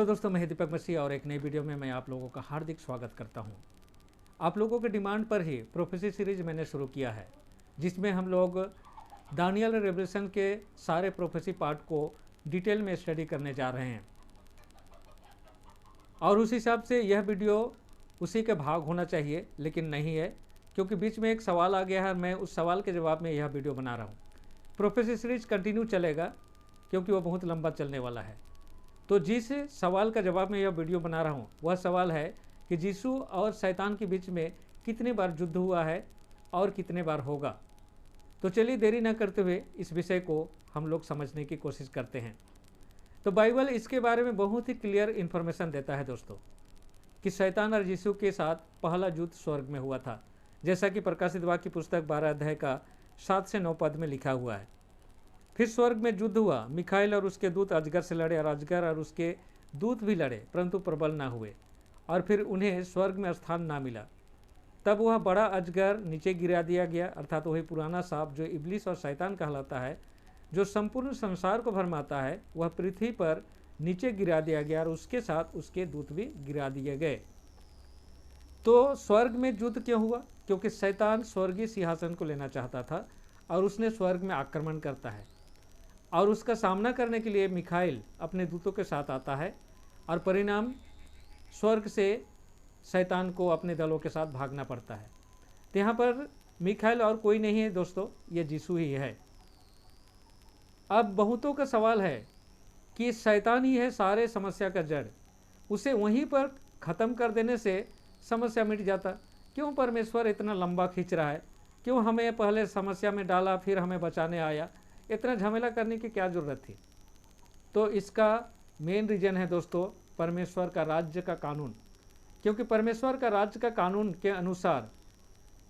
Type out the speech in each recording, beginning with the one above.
दोस्तों, मैं दीपक मसीह और एक नई वीडियो में मैं आप लोगों का हार्दिक स्वागत करता हूं। आप लोगों के डिमांड पर ही प्रोफेसी सीरीज मैंने शुरू किया है, जिसमें हम लोग दानियल रेवलेशन के सारे प्रोफेसी पार्ट को डिटेल में स्टडी करने जा रहे हैं। और उस हिसाब से यह वीडियो उसी के भाग होना चाहिए, लेकिन नहीं है, क्योंकि बीच में एक सवाल आ गया है। मैं उस सवाल के जवाब में यह वीडियो बना रहा हूँ। प्रोफेसी सीरीज कंटिन्यू चलेगा क्योंकि वो बहुत लंबा चलने वाला है। तो जिस सवाल का जवाब मैं यह वीडियो बना रहा हूँ वह सवाल है कि यीशु और शैतान के बीच में कितने बार युद्ध हुआ है और कितने बार होगा। तो चलिए देरी न करते हुए इस विषय को हम लोग समझने की कोशिश करते हैं। तो बाइबल इसके बारे में बहुत ही क्लियर इन्फॉर्मेशन देता है दोस्तों, कि शैतान और यीशु के साथ पहला युद्ध स्वर्ग में हुआ था, जैसा कि प्रकाशित वाक्य की पुस्तक 12 अध्याय का 7 से 9 पद में लिखा हुआ है। फिर स्वर्ग में युद्ध हुआ, मिखाइल और उसके दूत अजगर से लड़े और अजगर और उसके दूत भी लड़े, परंतु प्रबल ना हुए, और फिर उन्हें स्वर्ग में स्थान ना मिला। तब वह बड़ा अजगर नीचे गिरा दिया गया, अर्थात वही पुराना सांप जो इब्लिस और शैतान कहलाता है, जो संपूर्ण संसार को भरमाता है, वह पृथ्वी पर नीचे गिरा दिया गया और उसके साथ उसके दूत भी गिरा दिए गए। तो स्वर्ग में युद्ध क्यों हुआ? क्योंकि शैतान स्वर्गीय सिंहासन को लेना चाहता था और उसने स्वर्ग में आक्रमण करता है, और उसका सामना करने के लिए मिखाइल अपने दूतों के साथ आता है, और परिणाम स्वर्ग से शैतान को अपने दलों के साथ भागना पड़ता है। तो यहाँ पर मिखाइल और कोई नहीं है दोस्तों, ये यीशु ही है। अब बहुतों का सवाल है कि शैतान ही है सारे समस्या का जड़, उसे वहीं पर ख़त्म कर देने से समस्या मिट जाता। क्यों परमेश्वर इतना लंबा खींच रहा है? क्यों हमें पहले समस्या में डाला फिर हमें बचाने आया? इतना झमेला करने की क्या ज़रूरत थी? तो इसका मेन रीज़न है दोस्तों परमेश्वर का राज्य का कानून। क्योंकि परमेश्वर का राज्य का कानून के अनुसार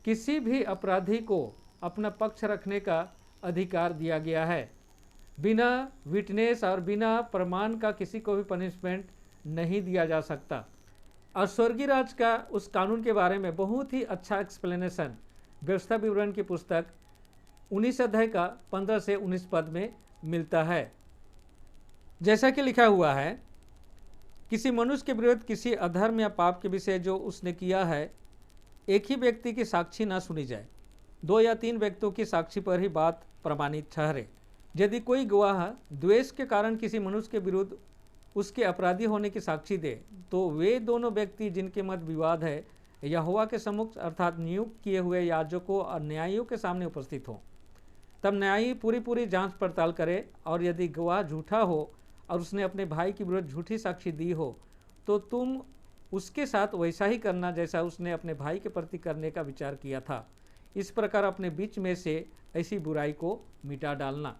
किसी भी अपराधी को अपना पक्ष रखने का अधिकार दिया गया है। बिना विटनेस और बिना प्रमाण का किसी को भी पनिशमेंट नहीं दिया जा सकता। और स्वर्गीय राज्य का उस कानून के बारे में बहुत ही अच्छा एक्सप्लेनेशन व्यवस्था विवरण की पुस्तक 19 अध्याय का 15 से 19 पद में मिलता है। जैसा कि लिखा हुआ है, किसी मनुष्य के विरुद्ध किसी अधर्म या पाप के विषय जो उसने किया है, एक ही व्यक्ति की साक्षी ना सुनी जाए, 2 या 3 व्यक्तियों की साक्षी पर ही बात प्रमाणित ठहरे। यदि कोई गवाह द्वेष के कारण किसी मनुष्य के विरुद्ध उसके अपराधी होने की साक्षी दे, तो वे दोनों व्यक्ति जिनके मध्य विवाद है यहोवा के सम्मुख अर्थात नियुक्त किए हुए याजकों और न्यायियों के सामने उपस्थित हों। तब न्यायी पूरी जांच पड़ताल करे, और यदि गवाह झूठा हो और उसने अपने भाई के विरुद्ध झूठी साक्षी दी हो, तो तुम उसके साथ वैसा ही करना जैसा उसने अपने भाई के प्रति करने का विचार किया था। इस प्रकार अपने बीच में से ऐसी बुराई को मिटा डालना।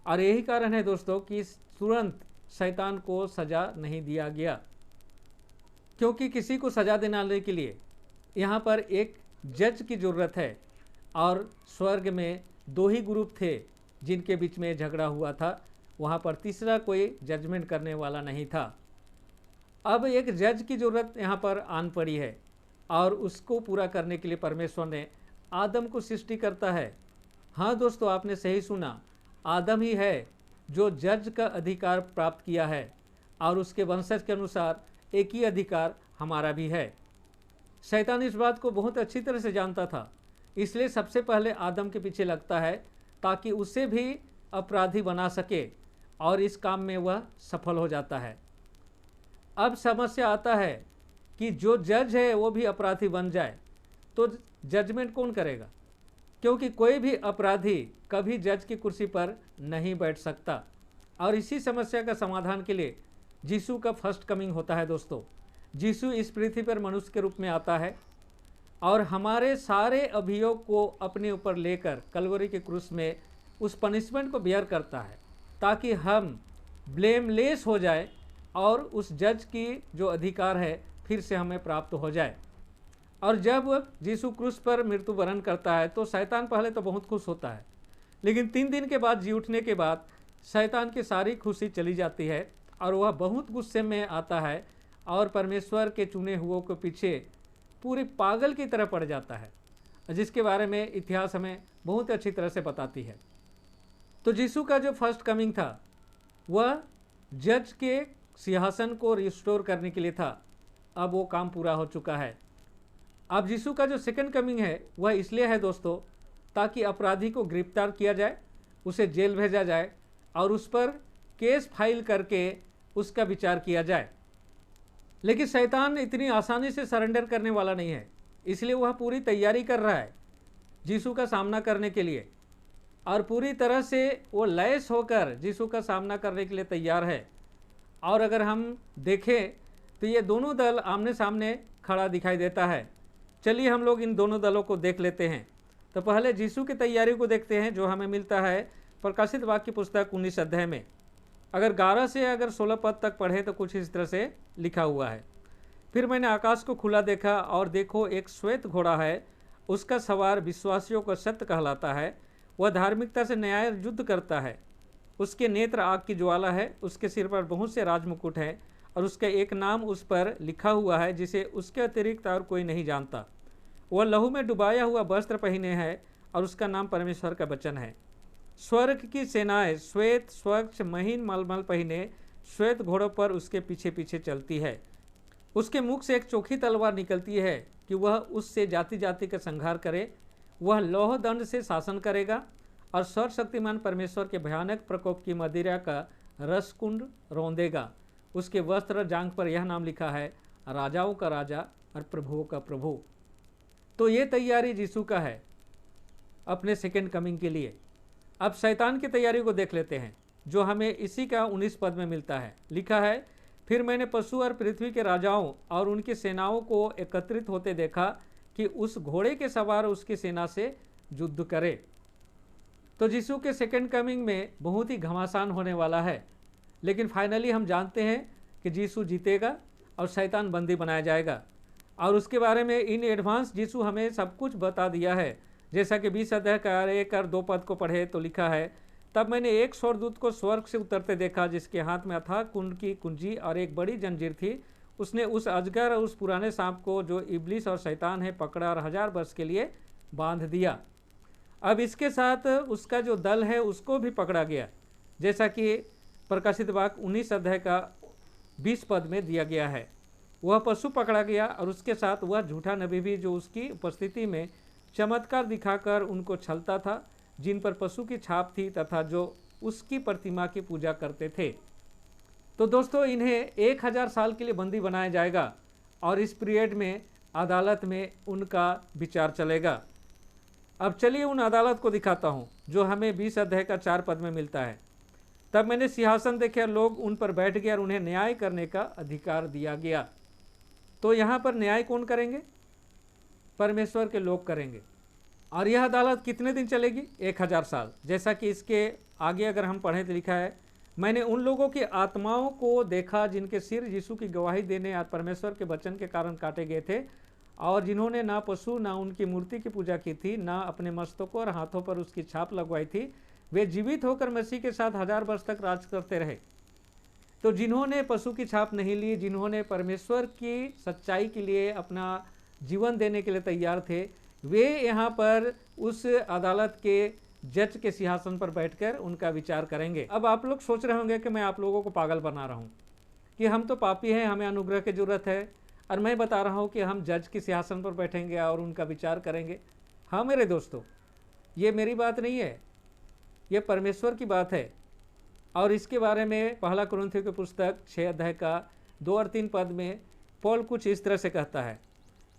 और यही कारण है दोस्तों कि तुरंत शैतान को सजा नहीं दिया गया, क्योंकि किसी को सजा दिलाने के लिए यहाँ पर एक जज की ज़रूरत है, और स्वर्ग में 2 ही ग्रुप थे जिनके बीच में झगड़ा हुआ था। वहाँ पर तीसरा कोई जजमेंट करने वाला नहीं था। अब एक जज की ज़रूरत यहाँ पर आन पड़ी है, और उसको पूरा करने के लिए परमेश्वर ने आदम को सृष्टि करता है। हाँ दोस्तों, आपने सही सुना, आदम ही है जो जज का अधिकार प्राप्त किया है, और उसके वंशज के अनुसार एक ही अधिकार हमारा भी है। शैतान इस बात को बहुत अच्छी तरह से जानता था, इसलिए सबसे पहले आदम के पीछे लगता है ताकि उसे भी अपराधी बना सके, और इस काम में वह सफल हो जाता है। अब समस्या आता है कि जो जज है वो भी अपराधी बन जाए, तो जजमेंट कौन करेगा? क्योंकि कोई भी अपराधी कभी जज की कुर्सी पर नहीं बैठ सकता। और इसी समस्या का समाधान के लिए यीशु का फर्स्ट कमिंग होता है दोस्तों। यीशु इस पृथ्वी पर मनुष्य के रूप में आता है, और हमारे सारे अभियोग को अपने ऊपर लेकर कलवरी के क्रूस में उस पनिशमेंट को बेयर करता है, ताकि हम ब्लेमलेस हो जाए और उस जज की जो अधिकार है फिर से हमें प्राप्त हो जाए। और जब यीशु क्रूस पर मृत्युवरण करता है तो शैतान पहले तो बहुत खुश होता है, लेकिन 3 दिन के बाद जी उठने के बाद शैतान की सारी खुशी चली जाती है, और वह बहुत गुस्से में आता है, और परमेश्वर के चुने हुओं के पीछे पूरे पागल की तरह पड़ जाता है, जिसके बारे में इतिहास हमें बहुत अच्छी तरह से बताती है। तो यीशु का जो फर्स्ट कमिंग था वह जज के सिंहासन को रिस्टोर करने के लिए था। अब वो काम पूरा हो चुका है। अब यीशु का जो सेकंड कमिंग है वह इसलिए है दोस्तों, ताकि अपराधी को गिरफ्तार किया जाए, उसे जेल भेजा जाए और उस पर केस फाइल करके उसका विचार किया जाए। लेकिन शैतान इतनी आसानी से सरेंडर करने वाला नहीं है, इसलिए वह पूरी तैयारी कर रहा है यीशु का सामना करने के लिए, और पूरी तरह से वो लैस होकर यीशु का सामना करने के लिए तैयार है। और अगर हम देखें तो ये दोनों दल आमने सामने खड़ा दिखाई देता है। चलिए हम लोग इन दोनों दलों को देख लेते हैं। तो पहले यीशु की तैयारी को देखते हैं, जो हमें मिलता है प्रकाशित वाक्य पुस्तक 19 अध्याय में। अगर 11 से 16 पद तक पढ़े तो कुछ इस तरह से लिखा हुआ है। फिर मैंने आकाश को खुला देखा, और देखो एक श्वेत घोड़ा है, उसका सवार विश्वासियों को सत्य कहलाता है, वह धार्मिकता से न्याय युद्ध करता है। उसके नेत्र आग की ज्वाला है, उसके सिर पर बहुत से राजमुकुट हैं, और उसका एक नाम उस पर लिखा हुआ है जिसे उसके अतिरिक्त और कोई नहीं जानता। वह लहू में डुबाया हुआ वस्त्र पहने है, और उसका नाम परमेश्वर का वचन है। स्वर्ग की सेनाएं श्वेत स्वच्छ महीन मलमल पहने श्वेत घोड़ों पर उसके पीछे पीछे चलती है। उसके मुख से एक चोखी तलवार निकलती है कि वह उससे जाति जाति का संहार करे। वह लौह दंड से शासन करेगा, और सर्वशक्तिमान परमेश्वर के भयानक प्रकोप की मदिरा का रसकुंड रौंदेगा। उसके वस्त्र जांघ पर यह नाम लिखा है, राजाओं का राजा और प्रभुओं का प्रभु। तो ये तैयारी यीशु का है अपने सेकेंड कमिंग के लिए। अब शैतान की तैयारी को देख लेते हैं, जो हमें इसी का 19 पद में मिलता है। लिखा है, फिर मैंने पशु और पृथ्वी के राजाओं और उनकी सेनाओं को एकत्रित होते देखा कि उस घोड़े के सवार उसकी सेना से युद्ध करे। तो यीशु के सेकंड कमिंग में बहुत ही घमासान होने वाला है, लेकिन फाइनली हम जानते हैं कि यीशु जीतेगा और शैतान बंदी बनाया जाएगा। और उसके बारे में इन एडवांस यीशु हमें सब कुछ बता दिया है। जैसा कि 20 अध्याय का 1 और 2 पद को पढ़े तो लिखा है, तब मैंने एक स्वर्गदूत को स्वर्ग से उतरते देखा, जिसके हाथ में अथाह कुंड की कुंजी और एक बड़ी जंजीर थी। उसने उस अजगर और उस पुराने सांप को, जो इब्लिस और शैतान है, पकड़ा और 1000 वर्ष के लिए बांध दिया। अब इसके साथ उसका जो दल है उसको भी पकड़ा गया, जैसा कि प्रकाशित वाक्य 19 अध्याय का 20 पद में दिया गया है। वह पशु पकड़ा गया, और उसके साथ वह झूठा नबी भी, जो उसकी उपस्थिति में चमत्कार दिखाकर उनको छलता था, जिन पर पशु की छाप थी तथा जो उसकी प्रतिमा की पूजा करते थे। तो दोस्तों, इन्हें 1000 साल के लिए बंदी बनाया जाएगा, और इस पीरियड में अदालत में उनका विचार चलेगा। अब चलिए उन अदालत को दिखाता हूँ, जो हमें 20 अध्याय का 4 पद में मिलता है। तब मैंने सिंहासन देखे, लोग उन पर बैठ गए और उन्हें न्याय करने का अधिकार दिया गया। तो यहाँ पर न्याय कौन करेंगे? परमेश्वर के लोग करेंगे। और यह अदालत कितने दिन चलेगी? 1000 साल। जैसा कि इसके आगे अगर हम पढ़ें तो लिखा है, मैंने उन लोगों की आत्माओं को देखा जिनके सिर यीशु की गवाही देने और परमेश्वर के वचन के कारण काटे गए थे, और जिन्होंने ना पशु ना उनकी मूर्ति की पूजा की थी, ना अपने मस्तकों और हाथों पर उसकी छाप लगवाई थी। वे जीवित होकर मसीह के साथ 1000 वर्ष तक राज करते रहे। तो जिन्होंने पशु की छाप नहीं ली, जिन्होंने परमेश्वर की सच्चाई के लिए अपना जीवन देने के लिए तैयार थे, वे यहाँ पर उस अदालत के जज के सिंहासन पर बैठकर उनका विचार करेंगे। अब आप लोग सोच रहे होंगे कि मैं आप लोगों को पागल बना रहा हूँ, कि हम तो पापी हैं, हमें अनुग्रह की जरूरत है, और मैं बता रहा हूँ कि हम जज के सिंहासन पर बैठेंगे और उनका विचार करेंगे। हाँ मेरे दोस्तों, ये मेरी बात नहीं है, ये परमेश्वर की बात है। और इसके बारे में पहला कुरिन्थियों की पुस्तक 6 अध्याय का 2 और 3 पद में पौल कुछ इस तरह से कहता है,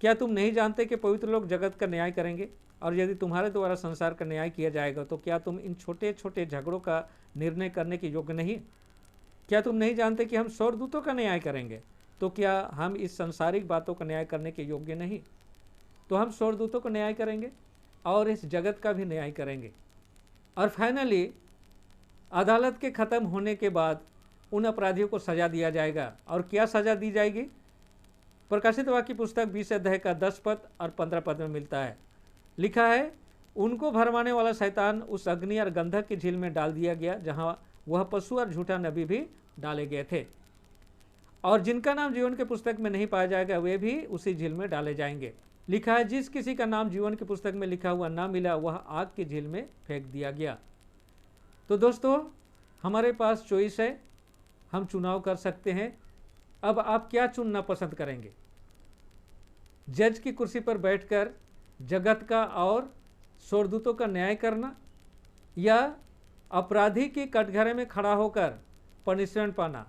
क्या तुम नहीं जानते कि पवित्र लोग जगत का न्याय करेंगे? और यदि तुम्हारे द्वारा संसार का न्याय किया जाएगा, तो क्या तुम इन छोटे छोटे झगड़ों का निर्णय करने के योग्य नहीं? क्या तुम नहीं जानते कि हम स्वर्गदूतों का न्याय करेंगे? तो क्या हम इस संसारिक बातों का न्याय करने के योग्य नहीं? तो हम स्वर्गदूतों का न्याय करेंगे और इस जगत का भी न्याय करेंगे। और फाइनली अदालत के ख़त्म होने के बाद उन अपराधियों को सज़ा दिया जाएगा। और क्या सज़ा दी जाएगी? प्रकाशित वाक्य पुस्तक 20 अध्याय का 10 पद और 15 पद में मिलता है। लिखा है, उनको भरमाने वाला शैतान उस अग्नि और गंधक की झील में डाल दिया गया, जहां वह पशु और झूठा नबी भी डाले गए थे, और जिनका नाम जीवन की पुस्तक में नहीं पाया जाएगा, वे भी उसी झील में डाले जाएंगे। लिखा है, जिस किसी का नाम जीवन की पुस्तक में लिखा हुआ ना मिला, वह आग की झील में फेंक दिया गया। तो दोस्तों, हमारे पास चॉइस है, हम चुनाव कर सकते हैं। अब आप क्या चुनना पसंद करेंगे? जज की कुर्सी पर बैठकर जगत का और स्वर्गदूतों का न्याय करना, या अपराधी की कटघरे में खड़ा होकर पनिशमेंट पाना?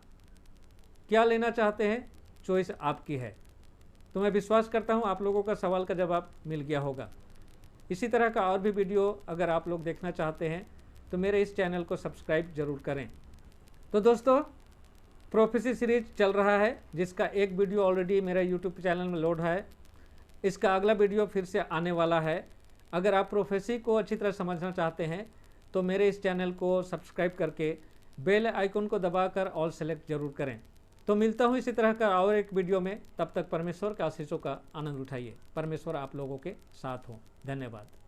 क्या लेना चाहते हैं? चॉइस आपकी है। तो मैं विश्वास करता हूं आप लोगों का सवाल का जवाब मिल गया होगा। इसी तरह का और भी वीडियो अगर आप लोग देखना चाहते हैं तो मेरे इस चैनल को सब्सक्राइब जरूर करें। तो दोस्तों, प्रोफेसी सीरीज चल रहा है जिसका एक वीडियो ऑलरेडी मेरा यूट्यूब चैनल में लोड है। इसका अगला वीडियो फिर से आने वाला है। अगर आप प्रोफेसी को अच्छी तरह समझना चाहते हैं तो मेरे इस चैनल को सब्सक्राइब करके बेल आइकन को दबाकर ऑल सेलेक्ट जरूर करें। तो मिलता हूँ इसी तरह का और एक वीडियो में। तब तक परमेश्वर के आशीषों का आनंद उठाइए। परमेश्वर आप लोगों के साथ हो। धन्यवाद।